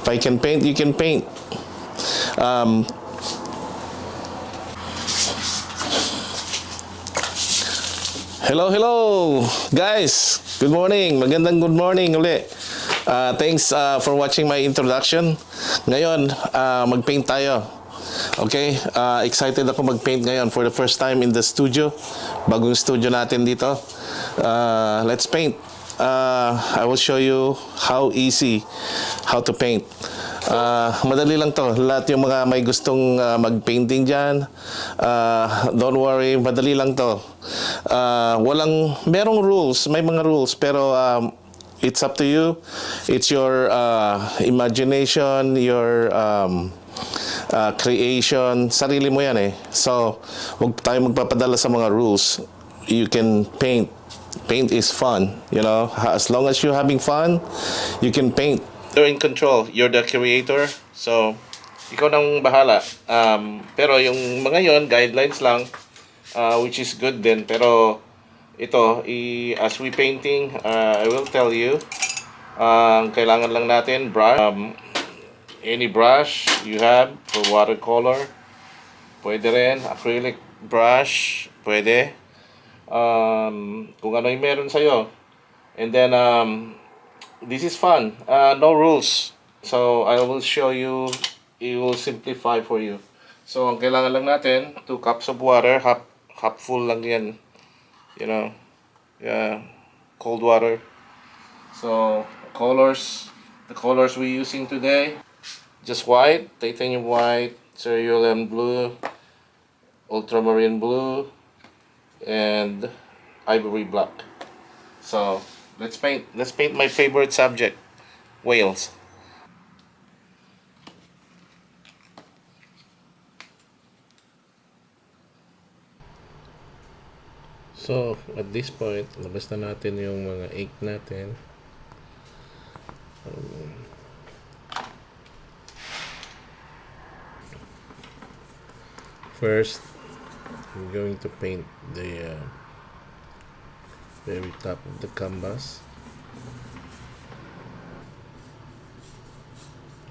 If I can paint, you can paint. Um, hello, guys. Good morning. Magandang good morning uli. Thanks for watching my introduction. Ngayon, mag-paint tayo. Okay? Excited ako mag-paint ngayon for the first time in the studio. Bagong studio natin dito. Let's paint. I will show you how to paint. Madali lang to. Lahat yung mga may gustong mag-painting dyan, don't worry, madali lang to. Merong rules, may mga rules, pero it's up to you. It's your imagination, your creation. Sarili mo yan eh. So, huwag tayo magpapadala sa mga rules. You can paint. Paint is fun, you know. As long as you're having fun, you can paint. You're in control. You're the creator. So, ikaw nang bahala. Pero yung mga yon guidelines lang, which is good din. Pero ito, as we painting, I will tell you, kailangan lang natin brush. Any brush you have for watercolor, pwede rin. Acrylic brush, pwede. Kung ano yung meron sa'yo. And then, this is fun. No rules. So, I will show you. It will simplify for you. So, ang kailangan lang natin, 2 cups of water. Half full lang yan. You know. Yeah. Cold water. So, the colors we're using today, just white, titanium white, cerulean blue, ultramarine blue, and ivory black. So, let's paint. Let's paint my favorite subject, whales. So, at this point, labas na natin yung mga ink natin. First, I'm going to paint the very top of the canvas.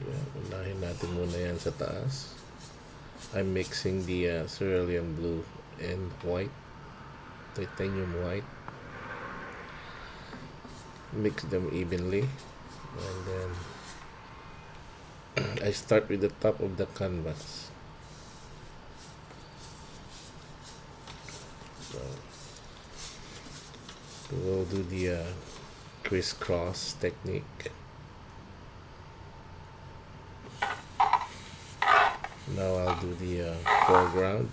Yan, unahin natin muna yan sa taas. I'm mixing the cerulean blue and white, titanium white. Mix them evenly, and then I start with the top of the canvas. So we'll do the crisscross technique. Now I'll do the foreground.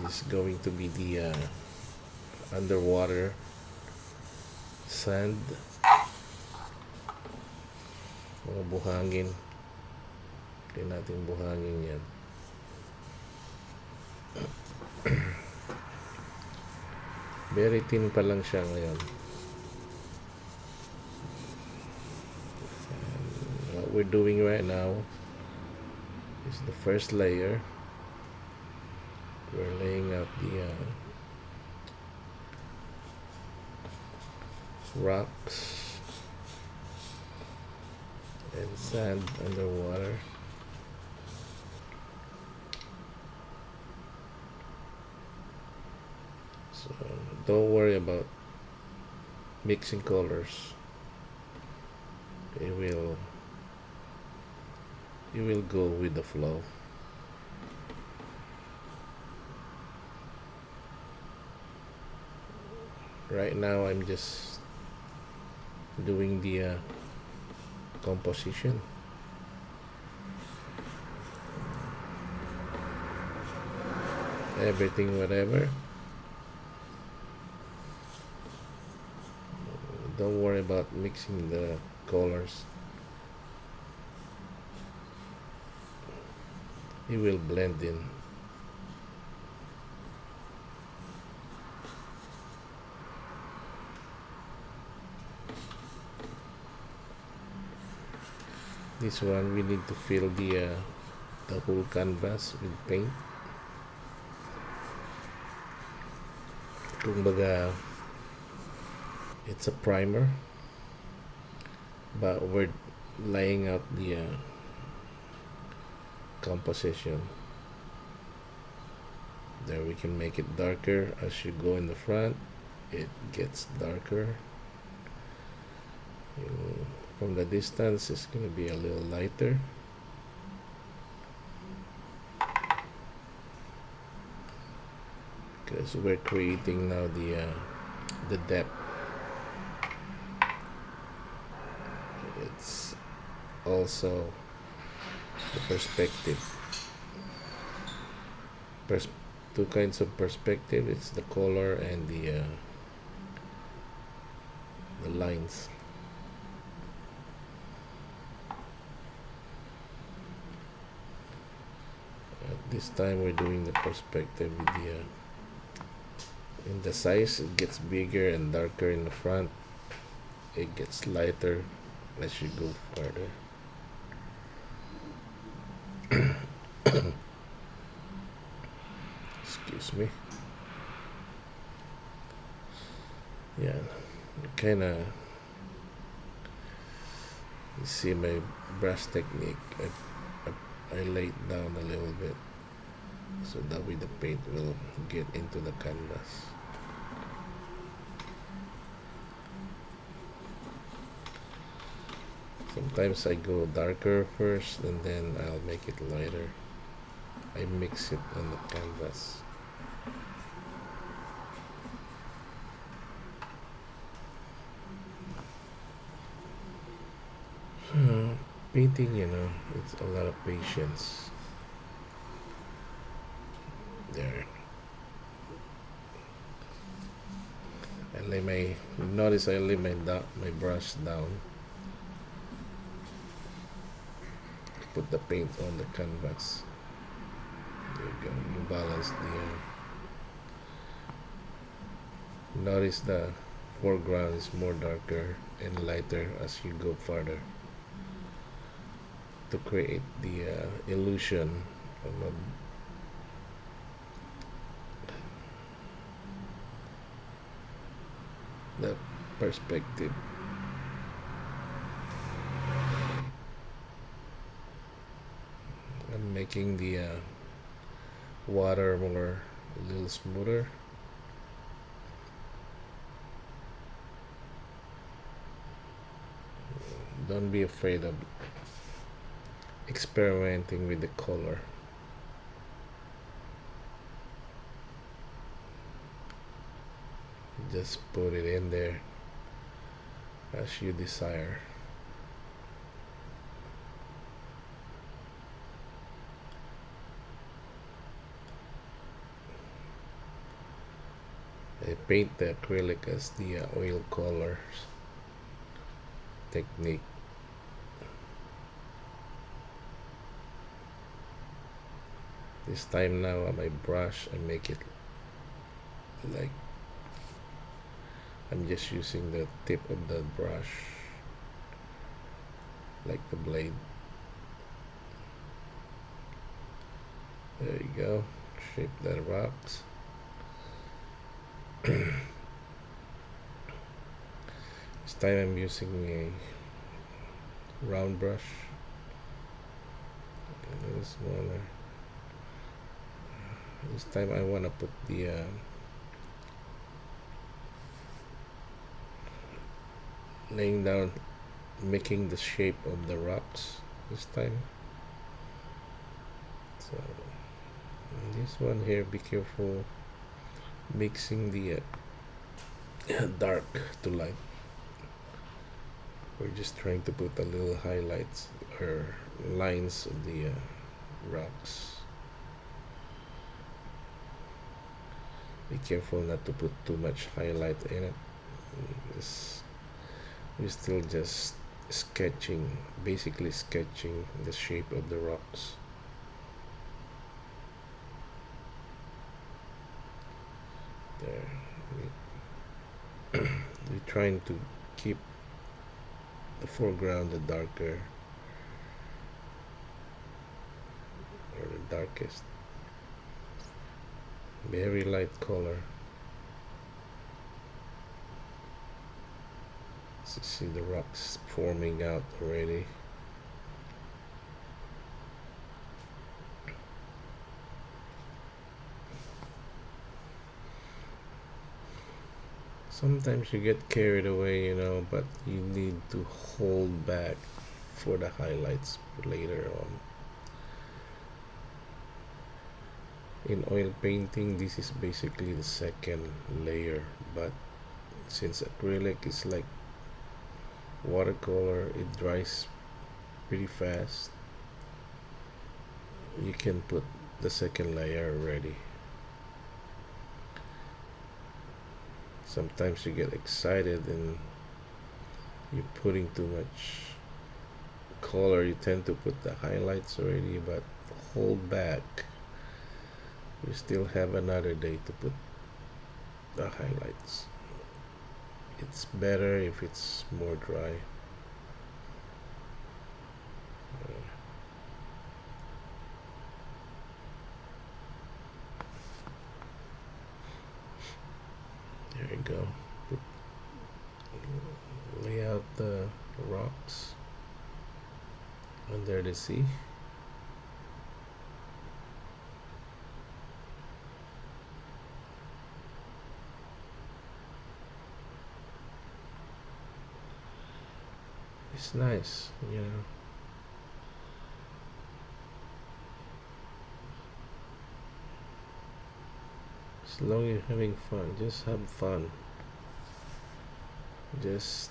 This is going to be the underwater sand. Mga buhangin. Kaya natin buhangin yan. Very thin pa lang siya ngayon. And what we're doing right now is the first layer. We're laying out the rocks and sand underwater. So don't worry about mixing colors. You will go with the flow. Right now I'm just doing the composition. Everything whatever. Don't worry about mixing the colors. It will blend in. This one we need to fill the whole canvas with paint. Kumbaga, it's a primer, but laying out the composition. There we can make it darker as you go in the front. It gets darker. You, from the distance, it's going to be a little lighter. Because we're creating now the depth. It's also the perspective. Pers- Two kinds of perspective. It's the color and the lines. This time we're doing the perspective with the in the size. It gets bigger and darker in the front. It gets lighter as you go further. Excuse me. Yeah, kind of. You see my brush technique. I lay it down a little bit so that way the paint will get into the canvas. Sometimes I go darker first and then I'll make it lighter. I mix it on the canvas. Painting, it's a lot of patience. There. Notice I lay my brush down. Put the paint on the canvas. There you go. You balance notice the foreground is more darker and lighter as you go further to create the illusion of the perspective. I'm making the water more a little smoother. Don't be afraid of experimenting with the color. Just put it in there as you desire. I paint the acrylic as the oil colors technique. This time now on my brush I make it like I'm just using the tip of the brush like the blade. There you go. Shape the rocks. This time I'm using a round brush. A little smaller. This time I want to put the laying down, making the shape of the rocks this time. So this one here, be careful mixing the dark to light. We're just trying to put a little highlights or lines of the rocks. Be careful not to put too much highlight in it. We're still just sketching, basically sketching the shape of the rocks. There. We're trying to keep the foreground the darker or the darkest. Very light color. So see the rocks forming out already. Sometimes you get carried away, but you need to hold back for the highlights later on. In oil painting, this is basically the second layer, but since acrylic is like watercolor, it dries pretty fast. You can put the second layer already. Sometimes you get excited and you're putting too much color, you tend to put the highlights already, but hold back. You still have another day to put the highlights. It's better if it's more dry. There you go. Put, lay out the rocks under the sea. It's nice. As long as you're having fun, just have fun. Just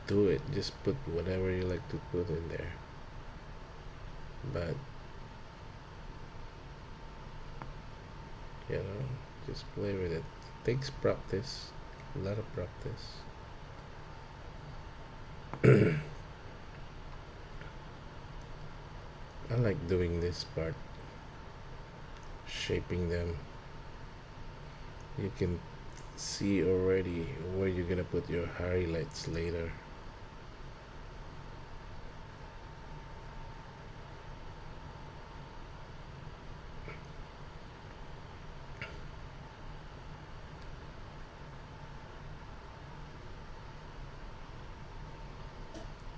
do it. Just put whatever you like to put in there. But, just play with it. It takes practice, a lot of practice. I like doing this part, shaping them. You can see already where you're gonna put your highlights later.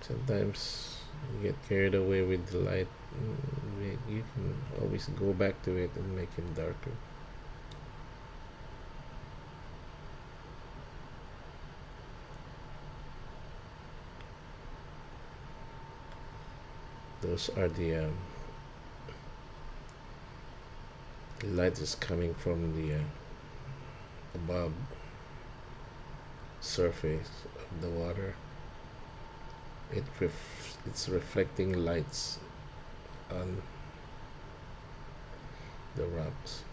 Sometimes you get carried away with the light. You can always go back to it and make it darker. Those are the light is coming from the above surface of the water. It's reflecting lights on the rocks.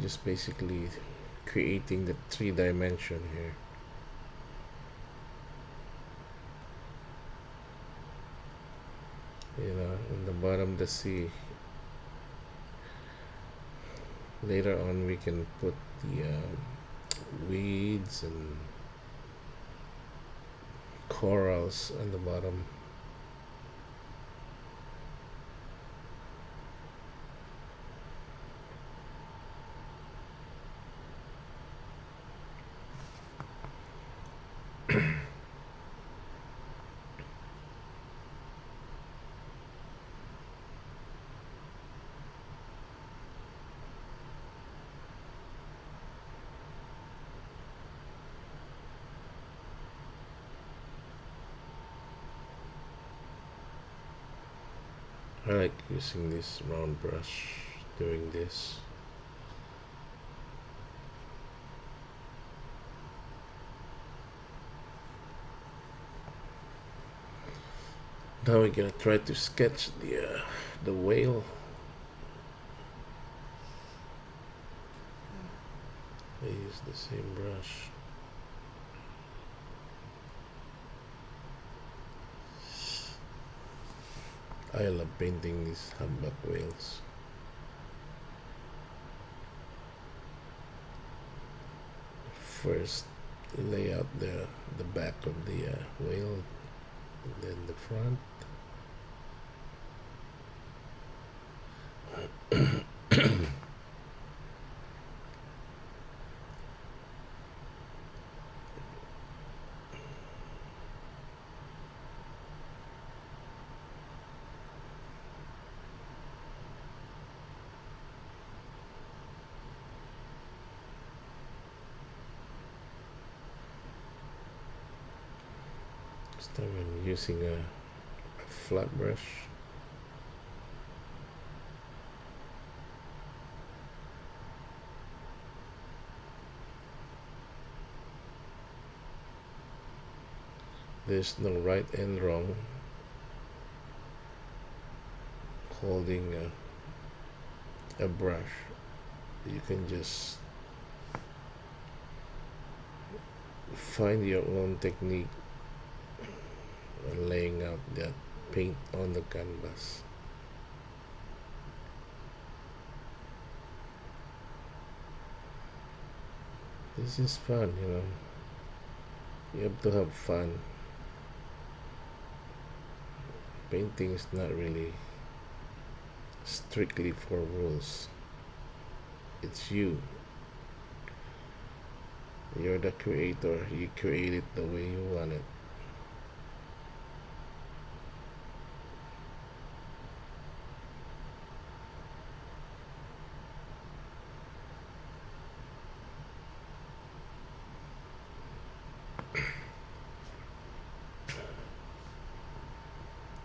Just basically creating the 3 dimension here. In the bottom of the sea. Later on, we can put the weeds and corals on the bottom. I like using this round brush doing this. Now we're gonna try to sketch the whale. I use the same brush. I love painting these humpback whales. First, lay out the back of the whale, and then the front. This time I'm using a flat brush. There's no right and wrong holding a brush. You can just find your own technique and laying out that paint on the canvas. This is fun, you know. You have to have fun. Painting is not really strictly for rules. It's you. You're the creator. You create it the way you want it.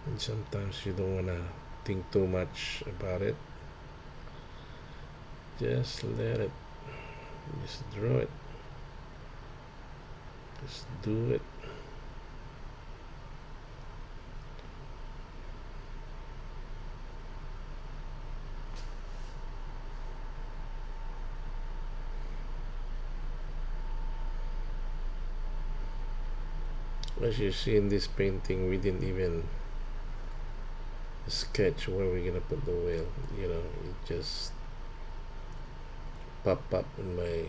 And sometimes you don't want to think too much about it. Just let it. Just draw it. Just do it. As you see in this painting, we didn't even sketch where we're gonna put the whale. You know, it just popped up in my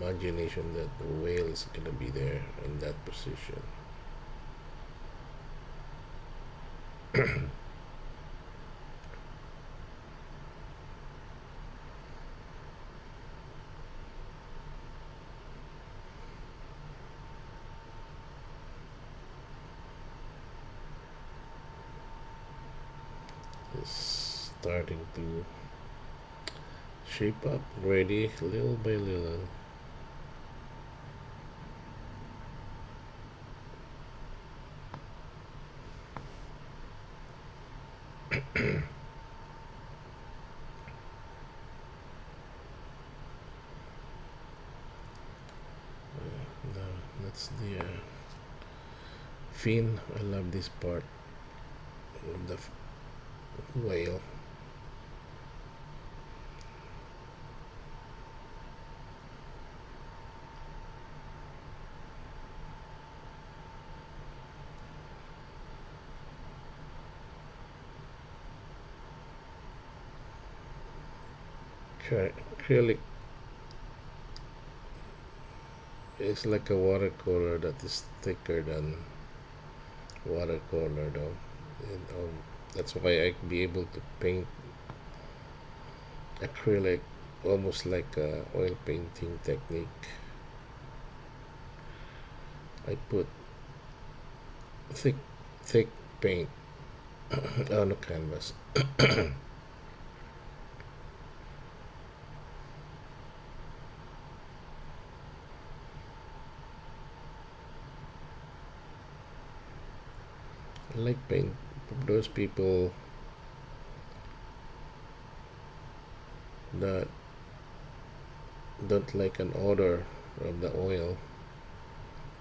imagination that the whale is gonna be there in that position. It's starting to shape up, ready little by little. That's the fin. I love this part of the whale. Acrylic is like a watercolor that is thicker than watercolor though. And, that's why I can be able to paint acrylic almost like a oil painting technique. I put thick thick paint on the canvas. I like paint. Those people that don't like an odor of the oil,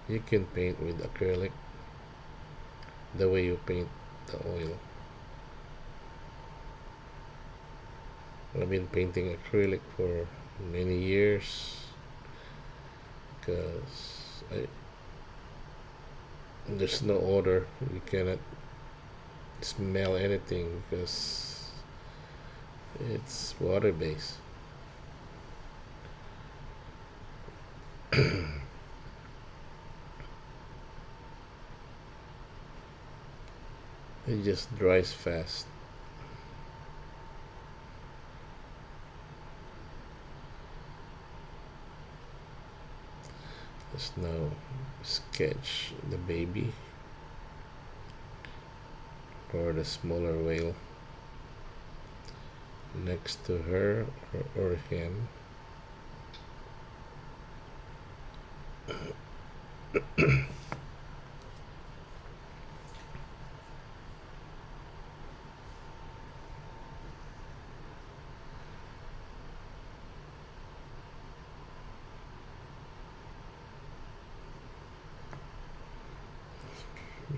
you can paint with acrylic the way you paint the oil. I've been painting acrylic for many years because there's no odor. You cannot smell anything because it's water based. It just dries fast. Let's now sketch the baby or the smaller whale next to her or him.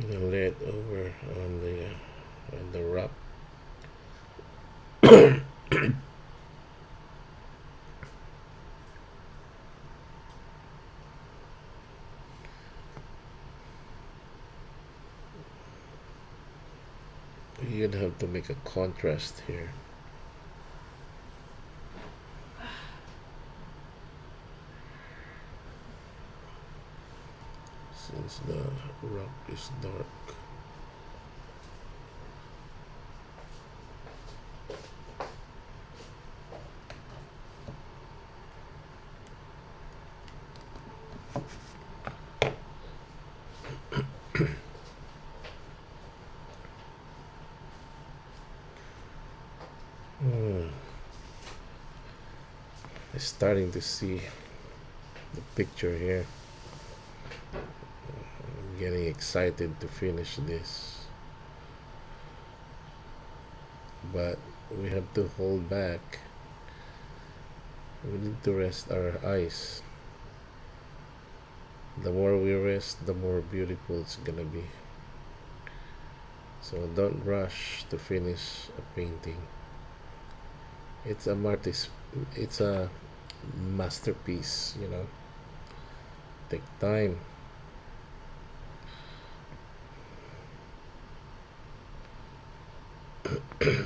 lay it over on the rock. You'd have to make a contrast here since the rock is dark. Hmm. I'm starting to see the picture here. I'm getting excited to finish this, but we have to hold back. We need to rest our eyes. The more we rest, the more beautiful it's gonna be. So don't rush to finish a painting. It's a artist. It's a masterpiece. Take time.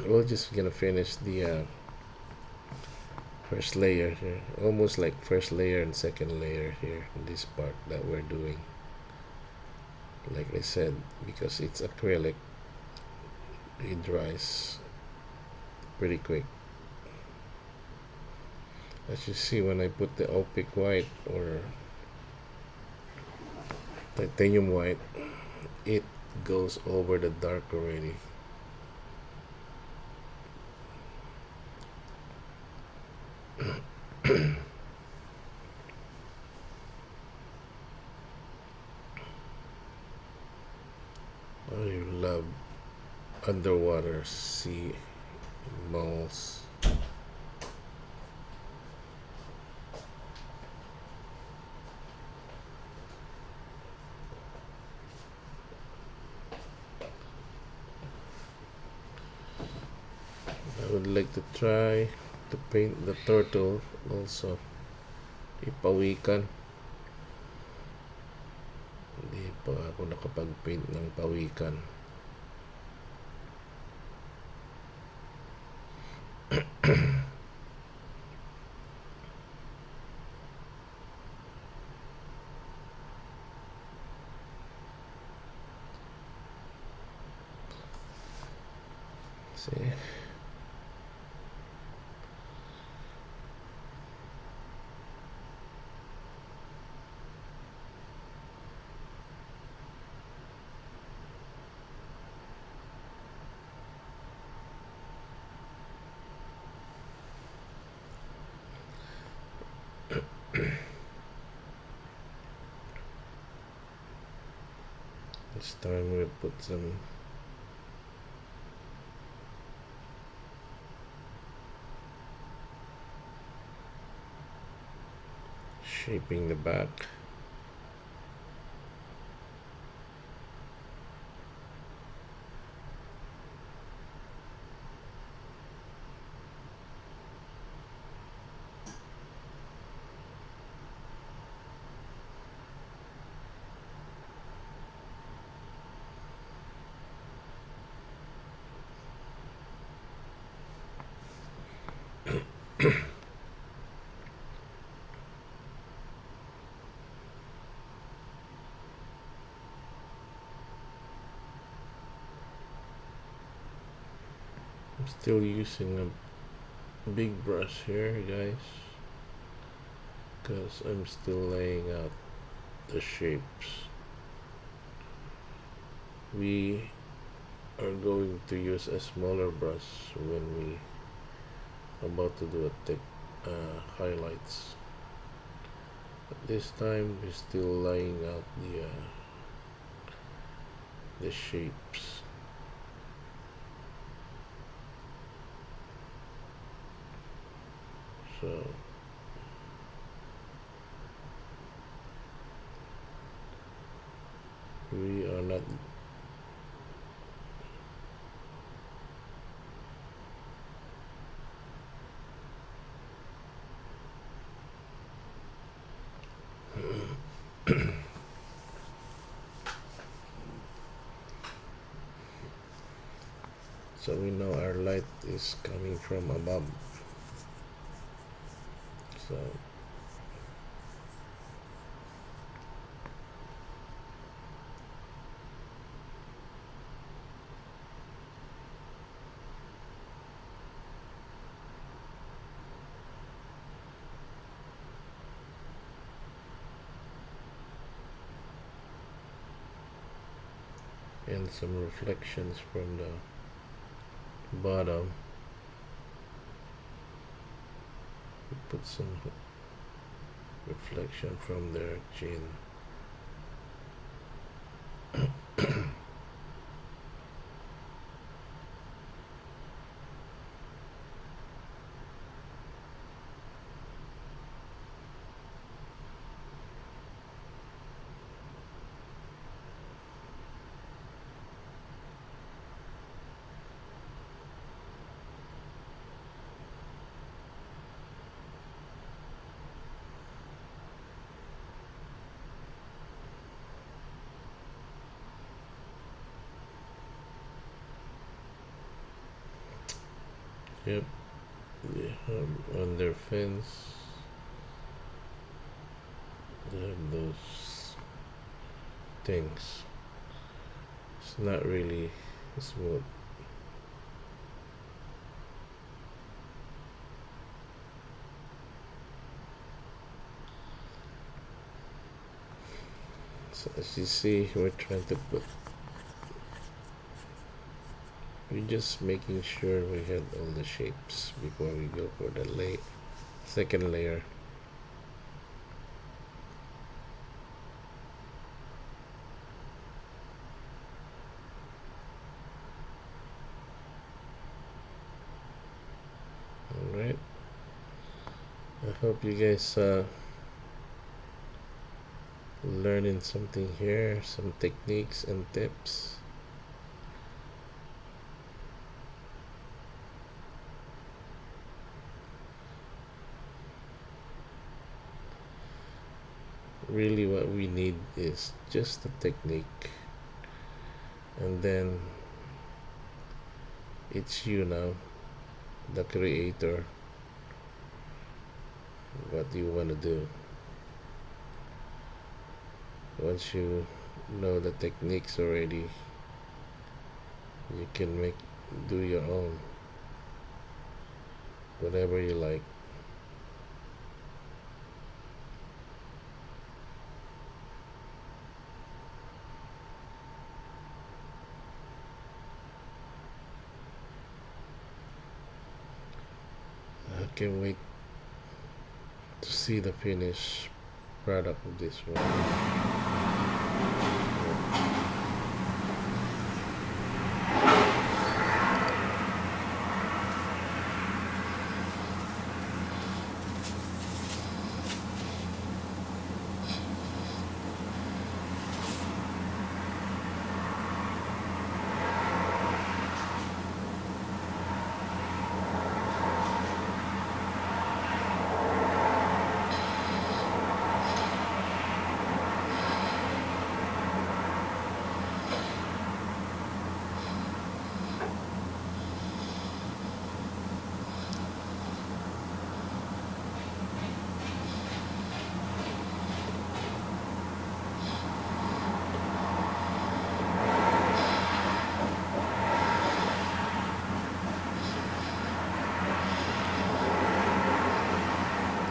We're just gonna finish the first layer here, almost like first layer and second layer here in this part that we're doing. Like I said, because it's acrylic, it dries pretty quick. As you see, when I put the opaque white or titanium white, it goes over the dark already. I love underwater sea malls. I would like to try to paint the turtle also. Ipawikan. Hindi pa ako nakapag-paint ng pawikan. See? This time we'll put some shaping the back. I'm still using a big brush here, guys, because I'm still laying out the shapes. We are going to use a smaller brush when we about to do a thick highlights. But this time we're still laying out the shapes. So we are not so we know our light is coming from above. So and some reflections from the bottom. We put some reflection from their chin. Yep, on their fins, they have those things. It's not really smooth. So as you see, we're trying to put. We're just making sure we had all the shapes before we go for the second layer. Alright, I hope you guys learning something here, some techniques and tips. Really what we need is just the technique, and then it's you now, the creator, what you want to do. Once you know the techniques already, you can do your own, whatever you like. I can't wait to see the finished product of this one.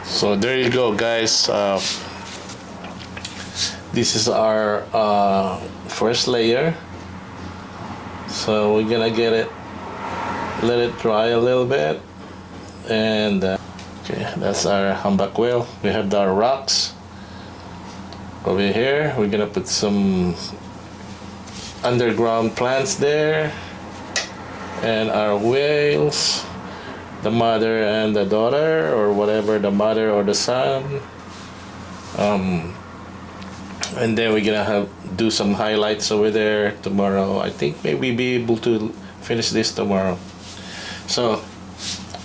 So there you go, guys. This is our first layer. So we're gonna let it dry a little bit, and okay, that's our humpback whale. We have our rocks over here. We're gonna put some underground plants there, and our whales, the mother and the daughter, or whatever, the mother or the son. And then we're gonna do some highlights over there tomorrow. I think maybe be able to finish this tomorrow. So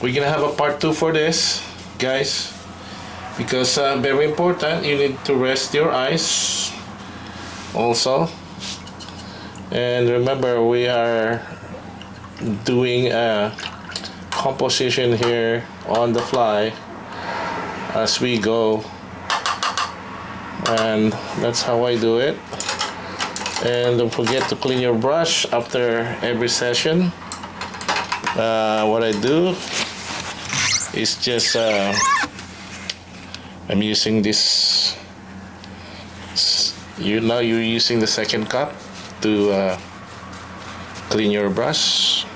we're gonna have a part 2 for this, guys, because very important, you need to rest your eyes also. And remember, we are doing a composition here on the fly as we go, and that's how I do it. And don't forget to clean your brush after every session. What I do is just I'm using this. Now you're using the second cup to clean your brush.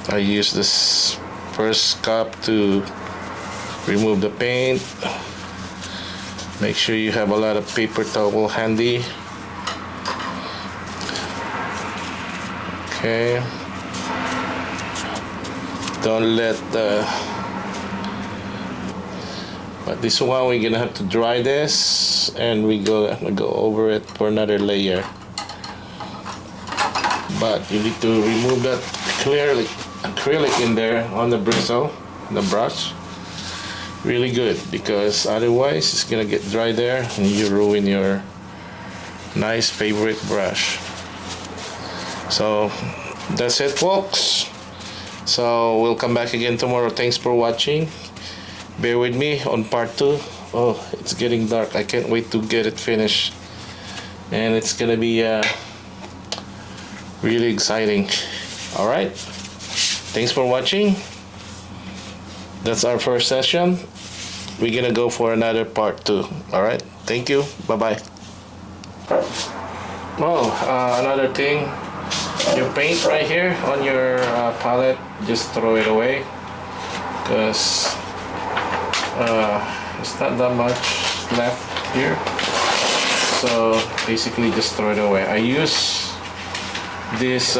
I use this first cup to remove the paint. Make sure you have a lot of paper towel handy. Okay. Don't let the... But this one we're gonna have to dry this, and I'm gonna go over it for another layer. But you need to remove that acrylic in there on the bristle, the brush. Really good, because otherwise it's gonna get dry there and you ruin your nice favorite brush. So that's it, folks. So we'll come back again tomorrow. Thanks for watching. Bear with me on part 2. Oh, it's getting dark. I can't wait to get it finished, and it's gonna be really exciting. All right, thanks for watching. That's our first session. We're gonna go for another part 2. All right, thank you. Bye bye. Oh, another thing, your paint right here on your palette, just throw it away, because it's not that much left here. So basically just throw it away. I use this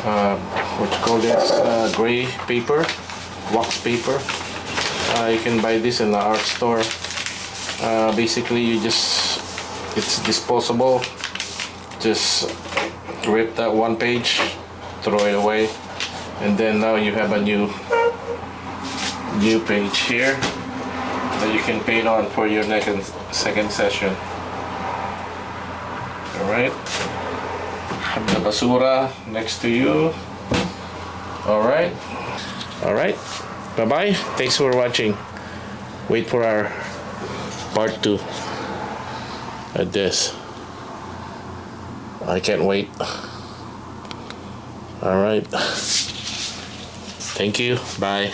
what you call this, gray paper, wax paper. You can buy this in the art store. Basically it's disposable. Just rip that one page, throw it away, and then now you have a new page here that you can paint on for your second session. Alright, have the basura next to you. Alright, bye bye. Thanks for watching. Wait for our part 2 at this. I can't wait. Alright, thank you. Bye.